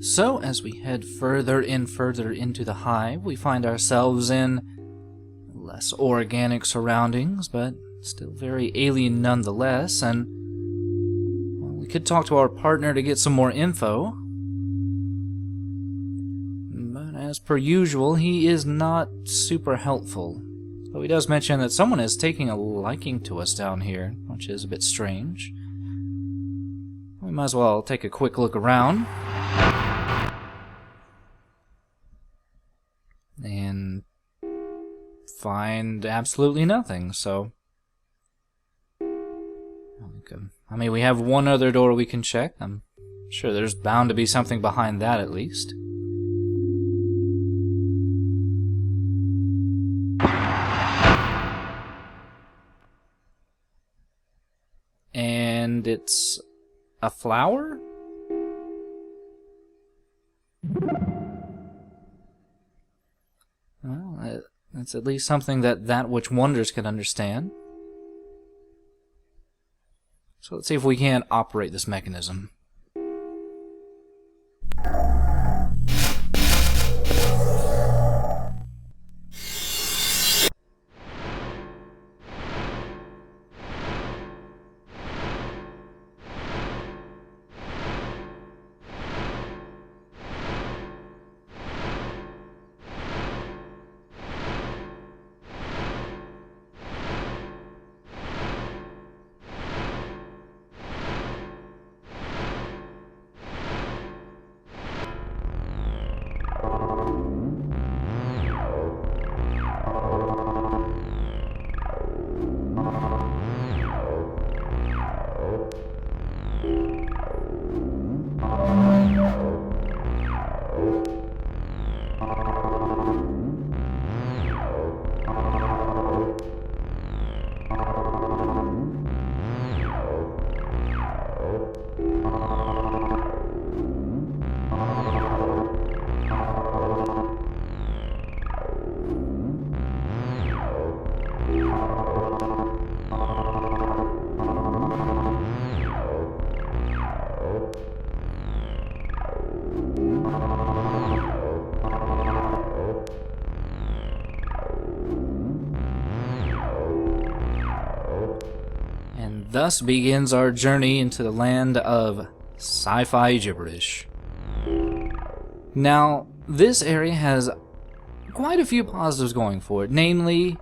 So, as we head further and further into the hive, we find ourselves in less organic surroundings, but still very alien nonetheless, and well, we could talk to our partner to get some more info. But as per usual, he is not super helpful. Though he does mention that someone is taking a liking to us down here, which is a bit strange. We might as well take a quick look around. And find absolutely nothing, so... I mean, we have one other door we can check. I'm sure there's bound to be something behind that at least. And it's a flower? Well, it's at least something that which wonders can understand. So let's see if we can operate this mechanism. Thus begins our journey into the land of sci-fi gibberish. Now, this area has quite a few positives going for it. Namely,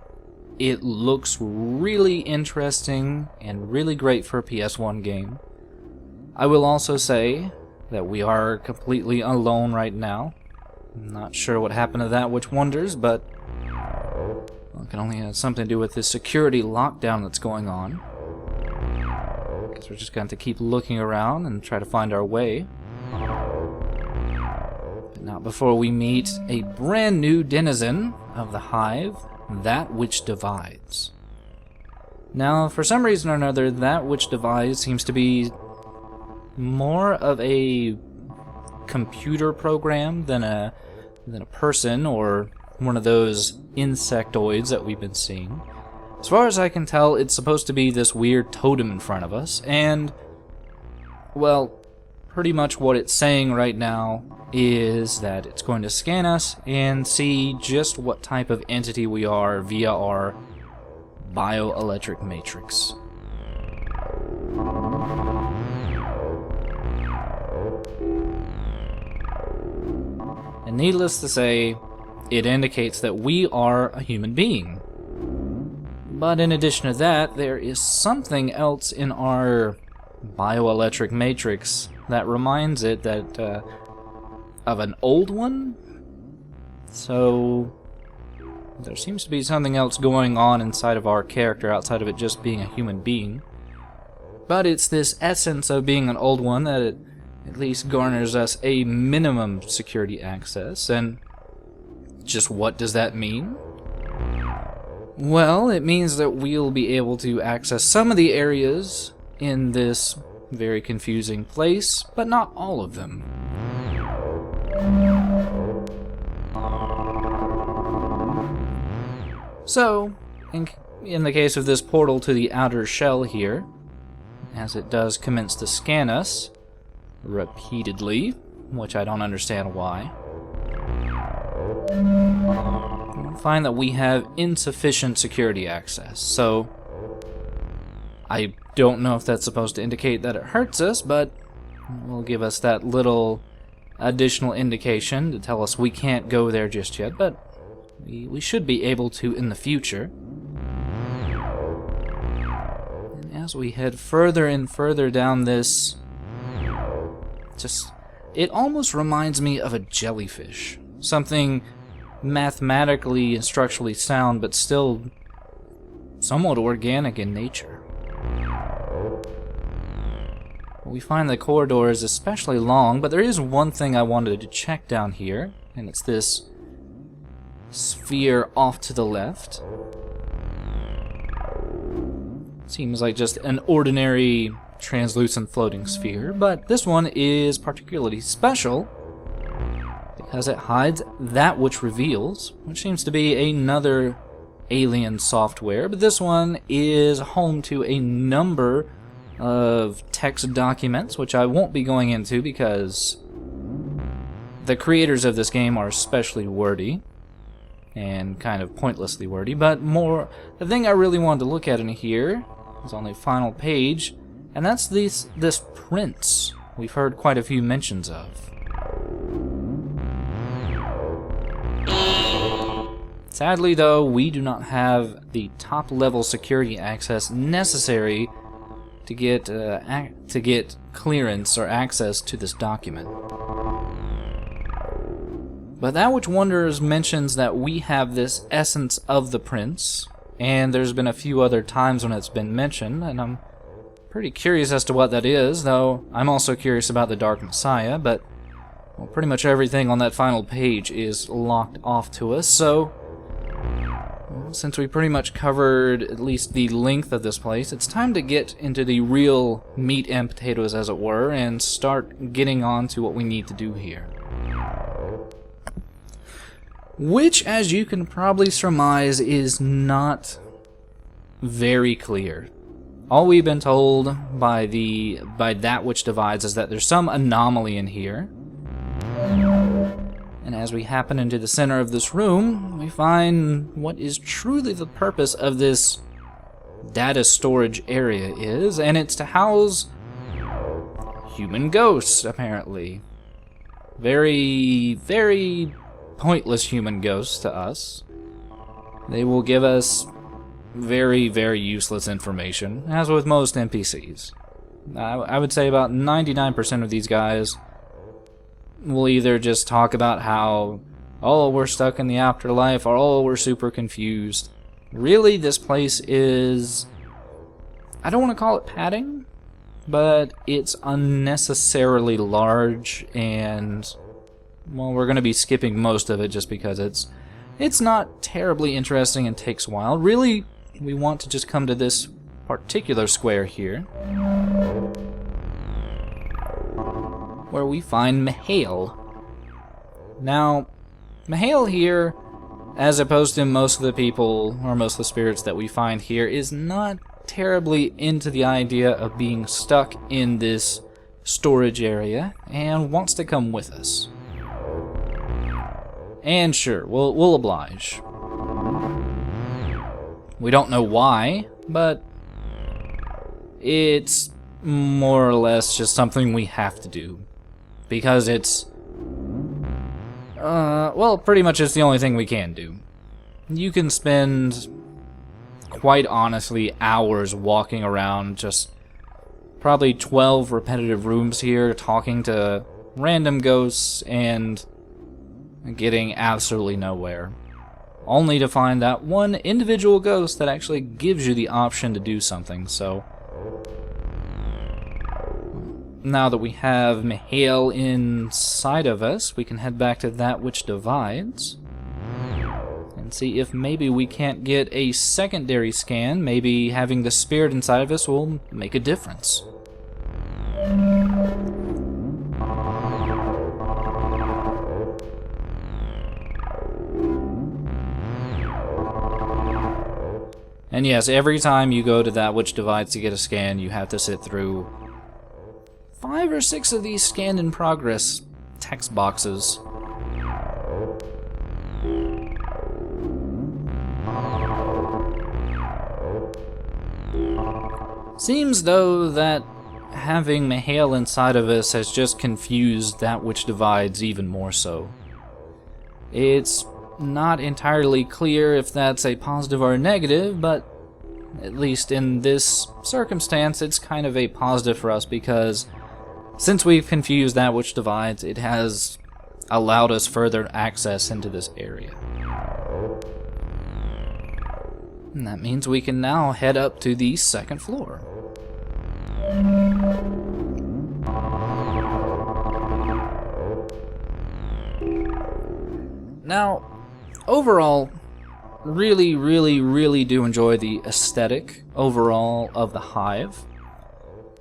it looks really interesting and really great for a PS1 game. I will also say that we are completely alone right now. I'm not sure what happened to that which wonders, but well, it can only have something to do with this security lockdown that's going on. Guess we're just going to keep looking around and try to find our way. But not before we meet a brand new denizen of the hive, that which divides. Now, for some reason or another, that which divides seems to be more of a computer program than a person or one of those insectoids that we've been seeing. As far as I can tell, it's supposed to be this weird totem in front of us, and, well, pretty much what it's saying right now is that it's going to scan us and see just what type of entity we are via our bioelectric matrix. And needless to say, it indicates that we are a human being. But in addition to that, there is something else in our bioelectric matrix that reminds it that of an old one. So there seems to be something else going on inside of our character outside of it just being a human being. But it's this essence of being an old one that it at least garners us a minimum security access. And just what does that mean? Well, it means that we'll be able to access some of the areas in this very confusing place, but not all of them. So, in the case of this portal to the outer shell here, as it does commence to scan us repeatedly, which I don't understand why. We'll find that we have insufficient security access, so I don't know if that's supposed to indicate that it hurts us, but it will give us that little additional indication to tell us we can't go there just yet, but we should be able to in the future. And as we head further and further down this, it almost reminds me of a jellyfish. Something mathematically and structurally sound, but still somewhat organic in nature. We find the corridor is especially long, but there is one thing I wanted to check down here, and it's this sphere off to the left. Seems like just an ordinary translucent floating sphere, but this one is particularly special because it hides that which reveals, which seems to be another alien software, but this one is home to a number of text documents, which I won't be going into because the creators of this game are especially wordy and kind of pointlessly wordy, but the thing I really wanted to look at in here is on the final page, and that's this prince we've heard quite a few mentions of. Sadly though, we do not have the top level security access necessary to get clearance or access to this document. But That Which Wonders mentions that we have this essence of the prince, and there's been a few other times when it's been mentioned, and I'm pretty curious as to what that is, though I'm also curious about the Dark Messiah, but well, pretty much everything on that final page is locked off to us, so since we pretty much covered at least the length of this place, it's time to get into the real meat and potatoes, as it were, and start getting on to what we need to do here. Which, as you can probably surmise, is not very clear. All we've been told by That Which Divides is that there's some anomaly in here. And as we happen into the center of this room, we find what is truly the purpose of this data storage area is, and it's to house human ghosts, apparently. Very, very pointless human ghosts to us. They will give us very, very useless information, as with most NPCs. I would say about 99% of these guys will either just talk about how, oh, we're stuck in the afterlife, or oh, we're super confused. Really, this place is, I don't want to call it padding, but it's unnecessarily large, and well, we're going to be skipping most of it just because it's not terribly interesting and takes a while. Really, we want to just come to this particular square here, where we find mahale. Now, mahale here, as opposed to most of the people, or most of the spirits that we find here, is not terribly into the idea of being stuck in this storage area, and wants to come with us. And sure, we'll oblige. We don't know why, but it's more or less just something we have to do. Because it's, well, pretty much it's the only thing we can do. You can spend, quite honestly, hours walking around just probably 12 repetitive rooms here, talking to random ghosts and getting absolutely nowhere. Only to find that one individual ghost that actually gives you the option to do something, so now that we have mahale inside of us, we can head back to That Which Divides and see if maybe we can't get a secondary scan. Maybe having the spirit inside of us will make a difference. And yes, every time you go to That Which Divides to get a scan, you have to sit through 5 or 6 of these scanned in progress text boxes. Seems, though, that having mahale inside of us has just confused that which divides even more so. It's not entirely clear if that's a positive or a negative, but at least in this circumstance, it's kind of a positive for us because since we've confused that which divides, it has allowed us further access into this area. And that means we can now head up to the second floor. Now, overall, really do enjoy the aesthetic overall of the hive.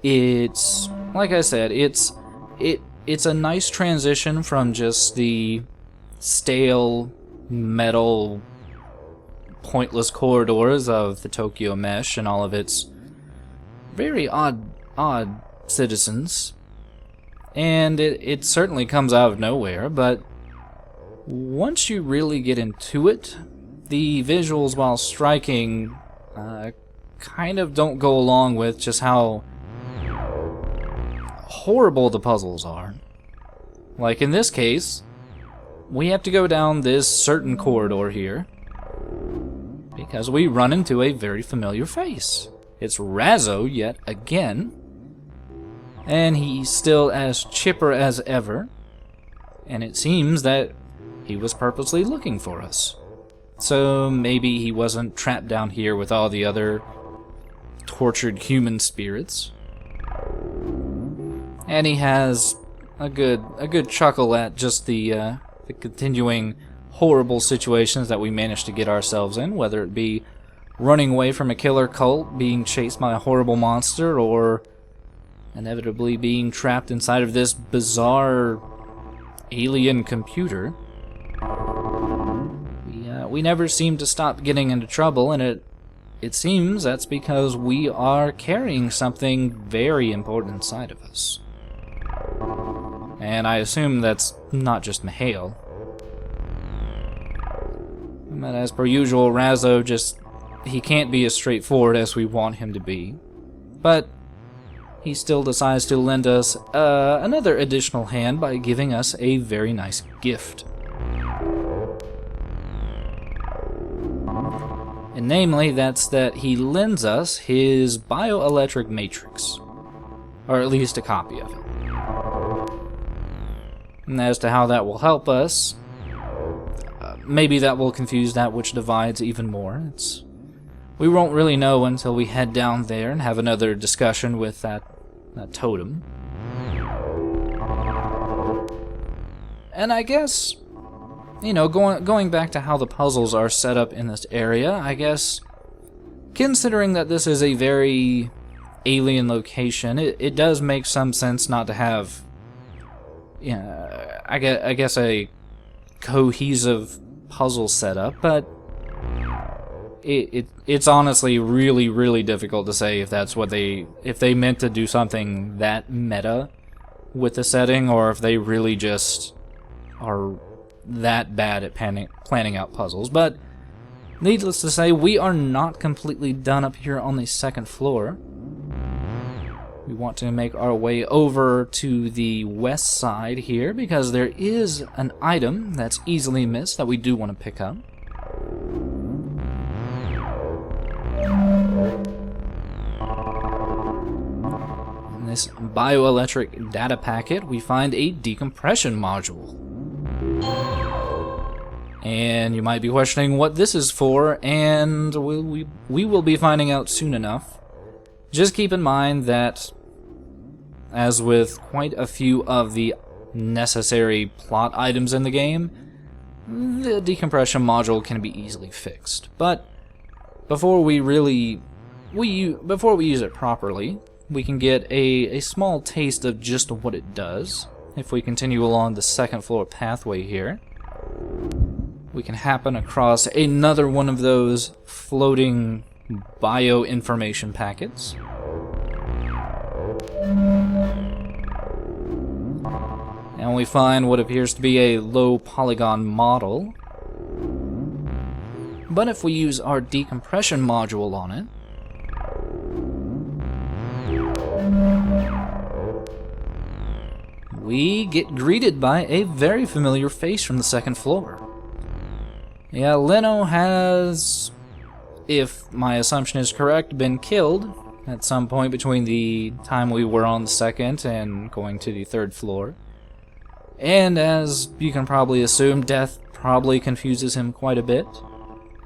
It's, like I said, it's a nice transition from just the stale metal pointless corridors of the Tokyo Mesh and all of its very odd citizens. And it certainly comes out of nowhere, but once you really get into it, the visuals, while striking, kind of don't go along with just how horrible the puzzles are. Like in this case, we have to go down this certain corridor here because we run into a very familiar face. It's Razo yet again, and he's still as chipper as ever, and it seems that he was purposely looking for us. So maybe he wasn't trapped down here with all the other tortured human spirits. And he has a good chuckle at just the continuing horrible situations that we managed to get ourselves in, whether it be running away from a killer cult, being chased by a horrible monster, or inevitably being trapped inside of this bizarre alien computer. We never seem to stop getting into trouble, and it seems that's because we are carrying something very important inside of us. And I assume that's not just mahale. But as per usual, Razo he can't be as straightforward as we want him to be. But he still decides to lend us another additional hand by giving us a very nice gift. And namely, that's that he lends us his bioelectric matrix. Or at least a copy of it. And as to how that will help us, maybe that will confuse that which divides even more. We won't really know until we head down there and have another discussion with that totem. And I guess, going back to how the puzzles are set up in this area, I guess, considering that this is a very alien location, it does make some sense not to have, I guess a cohesive puzzle setup, but it's honestly really difficult to say if that's what if they meant to do something that meta with the setting, or if they really just are that bad at planning out puzzles. But needless to say, we are not completely done up here on the second floor. We want to make our way over to the west side here because there is an item that's easily missed that we do want to pick up. In this bioelectric data packet, we find a decompression module. And you might be questioning what this is for, and we will be finding out soon enough. Just keep in mind that, as with quite a few of the necessary plot items in the game, the decompression module can be easily fixed. But before we use it properly, we can get a small taste of just what it does. If we continue along the second floor pathway here, we can happen across another one of those floating bio-information packets. And and we find what appears to be a low polygon model. But if we use our decompression module on it, we get greeted by a very familiar face from the second floor. Yeah, Leno has, if my assumption is correct, been killed at some point between the time we were on the second and going to the third floor. And as you can probably assume, death probably confuses him quite a bit,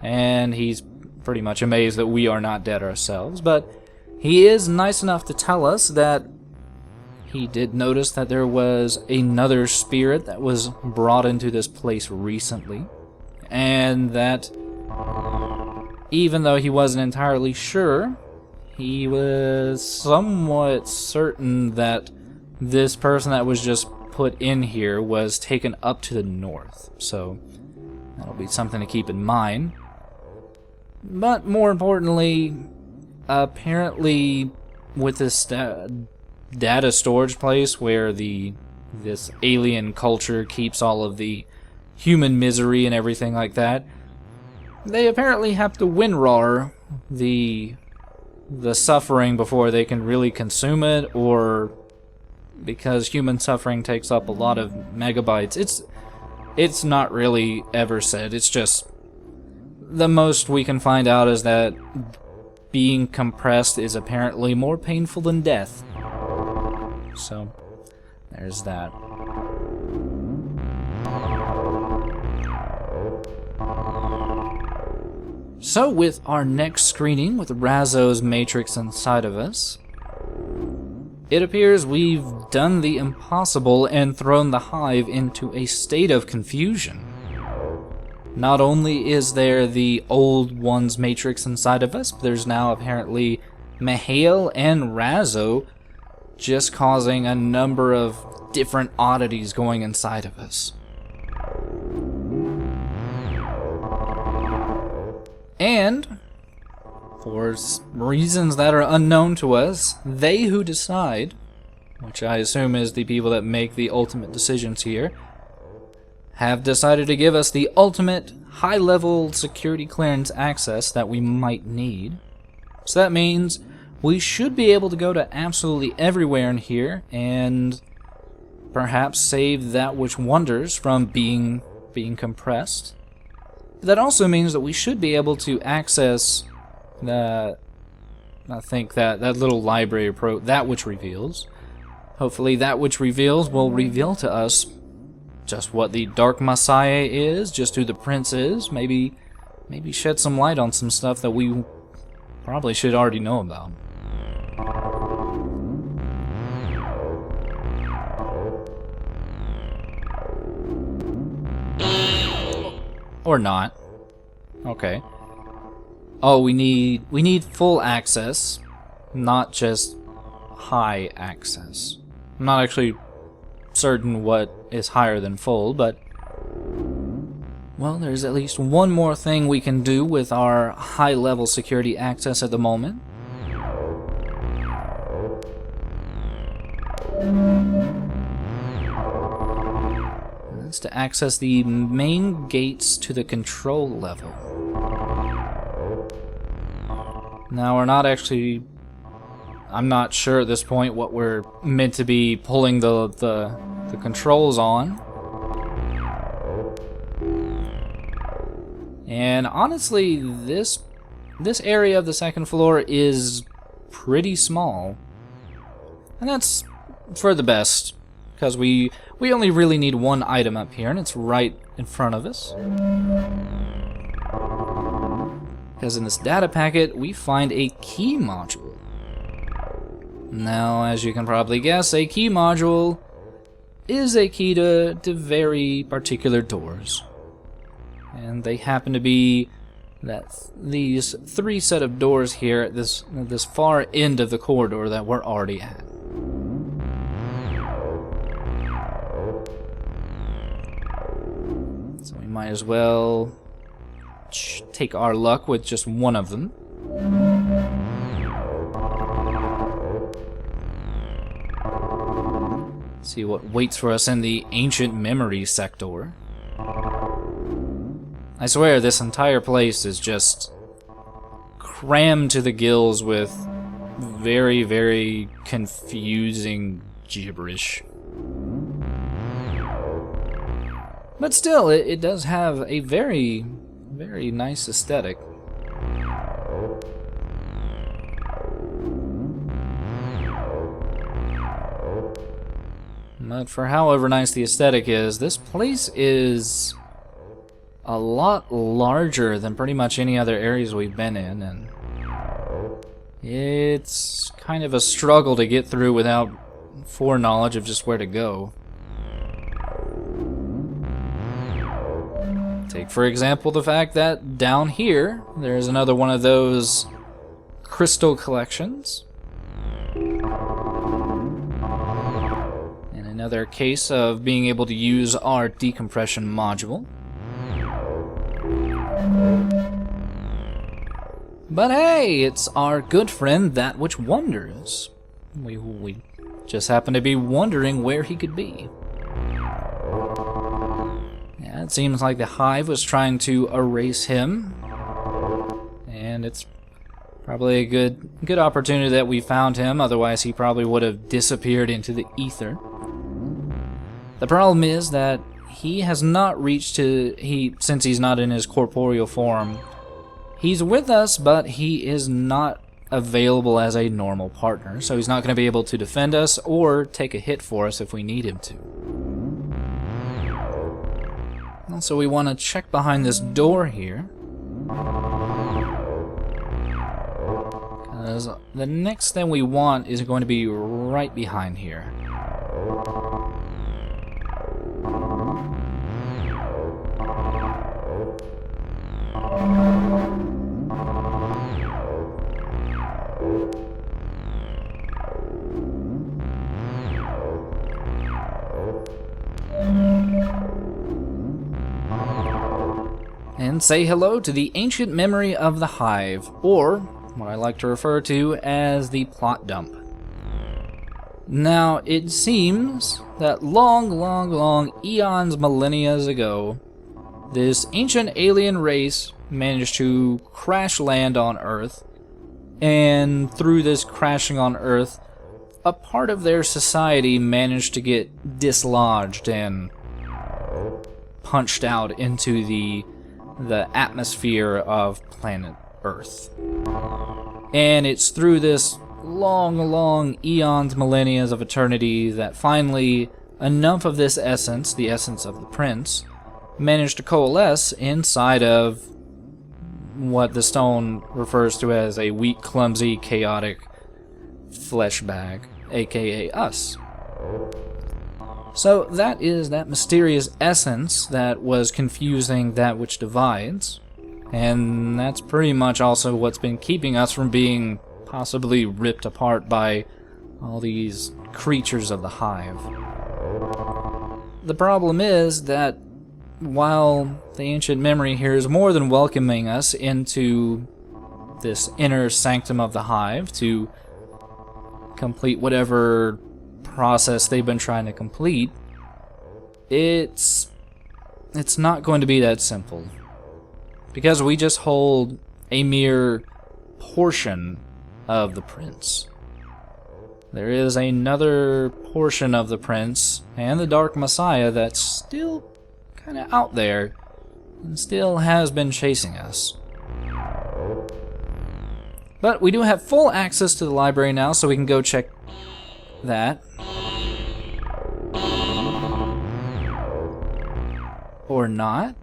and he's pretty much amazed that we are not dead ourselves. But he is nice enough to tell us that he did notice that there was another spirit that was brought into this place recently, and that even though he wasn't entirely sure, he was somewhat certain that this person that was just put in here was taken up to the north. So that'll be something to keep in mind. But more importantly, apparently with this data storage place where this alien culture keeps all of the human misery and everything like that, they apparently have to winrar the suffering before they can really consume it, or because human suffering takes up a lot of megabytes. It's not really ever said. It's just the most we can find out is that being compressed is apparently more painful than death. So there's that. So with our next screening with Razo's matrix inside of us, it appears we've done the impossible and thrown the hive into a state of confusion. Not only is there the old one's matrix inside of us, but there's now apparently Mahale and Razo just causing a number of different oddities going inside of us. And for reasons that are unknown to us, they who decide, which I assume is the people that make the ultimate decisions here, have decided to give us the ultimate high-level security clearance access that we might need. So that means we should be able to go to absolutely everywhere in here and perhaps save that which wanders from being compressed. That also means that we should be able to access I think that little library that which reveals. Hopefully that which reveals will reveal to us just what the Dark Messiah is, just who the Prince is, maybe shed some light on some stuff that we probably should already know about. Or not. Okay. Oh, we need full access, not just high access. I'm not actually certain what is higher than full, but well, there's at least one more thing we can do with our high-level security access at the moment. That's to access the main gates to the control level. Now, I'm not sure at this point what we're meant to be pulling the controls on. And honestly, this area of the second floor is pretty small. And that's for the best, because we only really need one item up here, and it's right in front of us. Because in this data packet, we find a key module. Now, as you can probably guess, a key module is a key to very particular doors. And they happen to be these three set of doors here at this far end of the corridor that we're already at. So we might as well take our luck with just one of them. See what waits for us in the ancient memory sector. I swear this entire place is just crammed to the gills with very, very confusing gibberish. But still, it does have a very, very nice aesthetic. But for however nice the aesthetic is, this place is a lot larger than pretty much any other areas we've been in, and it's kind of a struggle to get through without foreknowledge of just where to go. Take, for example, the fact that down here, there's another one of those crystal collections. And another case of being able to use our decompression module. But hey, it's our good friend, that which wonders. We just happen to be wondering where he could be. Yeah, it seems like the hive was trying to erase him, and it's probably a good opportunity that we found him, otherwise he probably would have disappeared into the ether. The problem is that he has not reached since he's not in his corporeal form, he's with us, but he is not available as a normal partner, so he's not going to be able to defend us or take a hit for us if we need him to. Also, we want to check behind this door here, because the next thing we want is going to be right behind here. And say hello to the ancient memory of the hive, or what I like to refer to as the plot dump. Now, it seems that long eons, millennia ago, this ancient alien race managed to crash land on Earth, and through this crashing on Earth, a part of their society managed to get dislodged and punched out into the atmosphere of planet Earth. And it's through this long eons, millennia of eternity, that finally enough of this essence, the essence of the prince, managed to coalesce inside of what the stone refers to as a weak, clumsy, chaotic flesh bag, aka us. So that is that mysterious essence that was confusing that which divides, and that's pretty much also what's been keeping us from being possibly ripped apart by all these creatures of the hive. The problem is that while the ancient memory here is more than welcoming us into this inner sanctum of the hive to complete whatever process they've been trying to complete, it's not going to be that simple, because we just hold a mere portion of the prince. There is another portion of the prince and the Dark Messiah that's still kind of out there and still has been chasing us. But we do have full access to the library now, so we can go check that. Or not.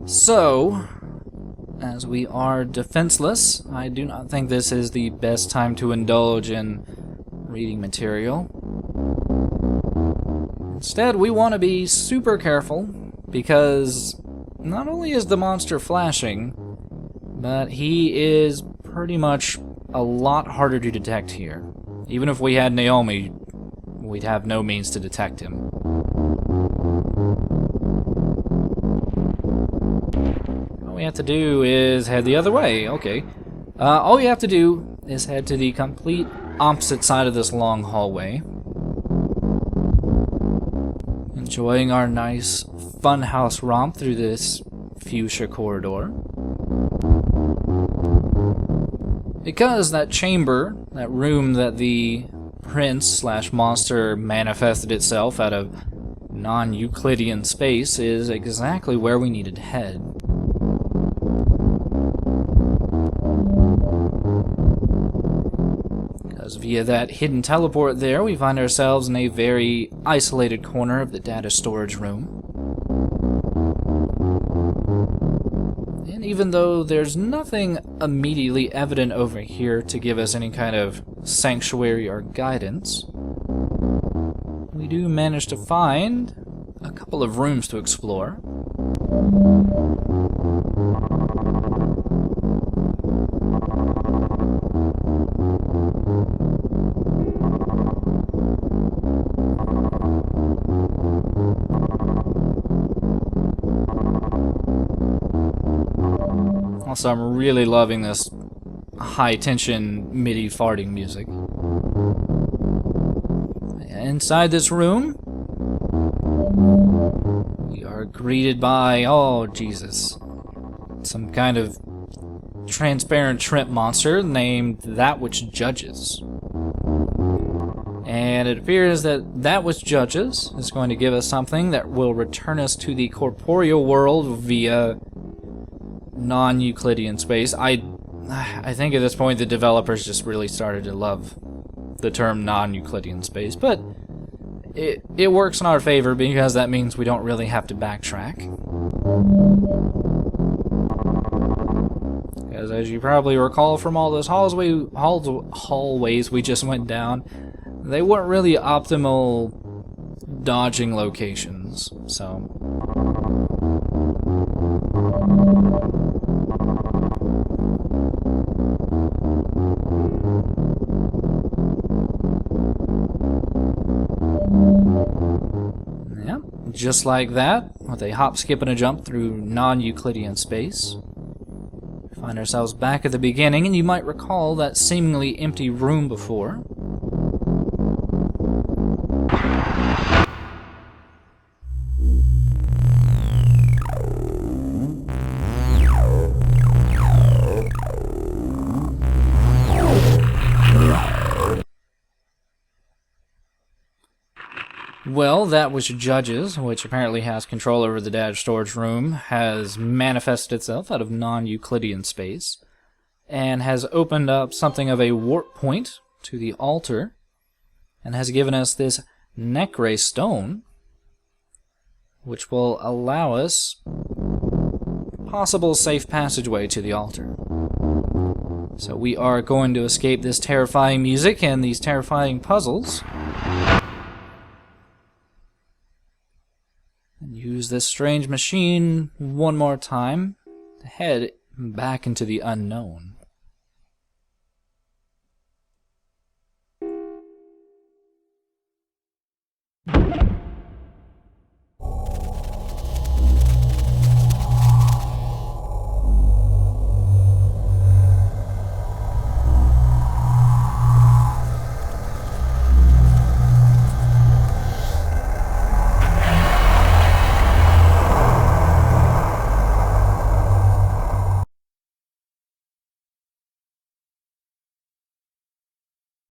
So, as we are defenseless, I do not think this is the best time to indulge in reading material. Instead, we want to be super careful, because not only is the monster flashing, but he is pretty much a lot harder to detect here. Even if we had Naomi, we'd have no means to detect him. All we have to do is head the other way. Okay. All we have to do is head to the complete opposite side of this long hallway. Enjoying our nice funhouse romp through this fuchsia corridor. Because that chamber, that room that the prince/monster manifested itself out of non-Euclidean space, is exactly where we needed to head. Because via that hidden teleport there, we find ourselves in a very isolated corner of the data storage room. And even though there's nothing immediately evident over here to give us any kind of sanctuary or guidance, we do manage to find a couple of rooms to explore. Also, I'm really loving this high-tension MIDI farting music. Inside this room, we are greeted by, oh Jesus, some kind of transparent shrimp monster named That Which Judges. And it appears that That Which Judges is going to give us something that will return us to the corporeal world via non-Euclidean space. I think at this point the developers just really started to love the term non-Euclidean space, but it works in our favor because that means we don't really have to backtrack. Because as you probably recall from all those hallways we just went down, they weren't really optimal dodging locations, so... Yep, just like that, with a hop, skip, and a jump through non-Euclidean space. We find ourselves back at the beginning, and you might recall that seemingly empty room before. Well, That Which Judges, which apparently has control over the data storage room, has manifested itself out of non-Euclidean space, and has opened up something of a warp point to the altar, and has given us this Necre stone, which will allow us possible safe passageway to the altar. So we are going to escape this terrifying music and these terrifying puzzles, and use this strange machine one more time to head back into the unknown.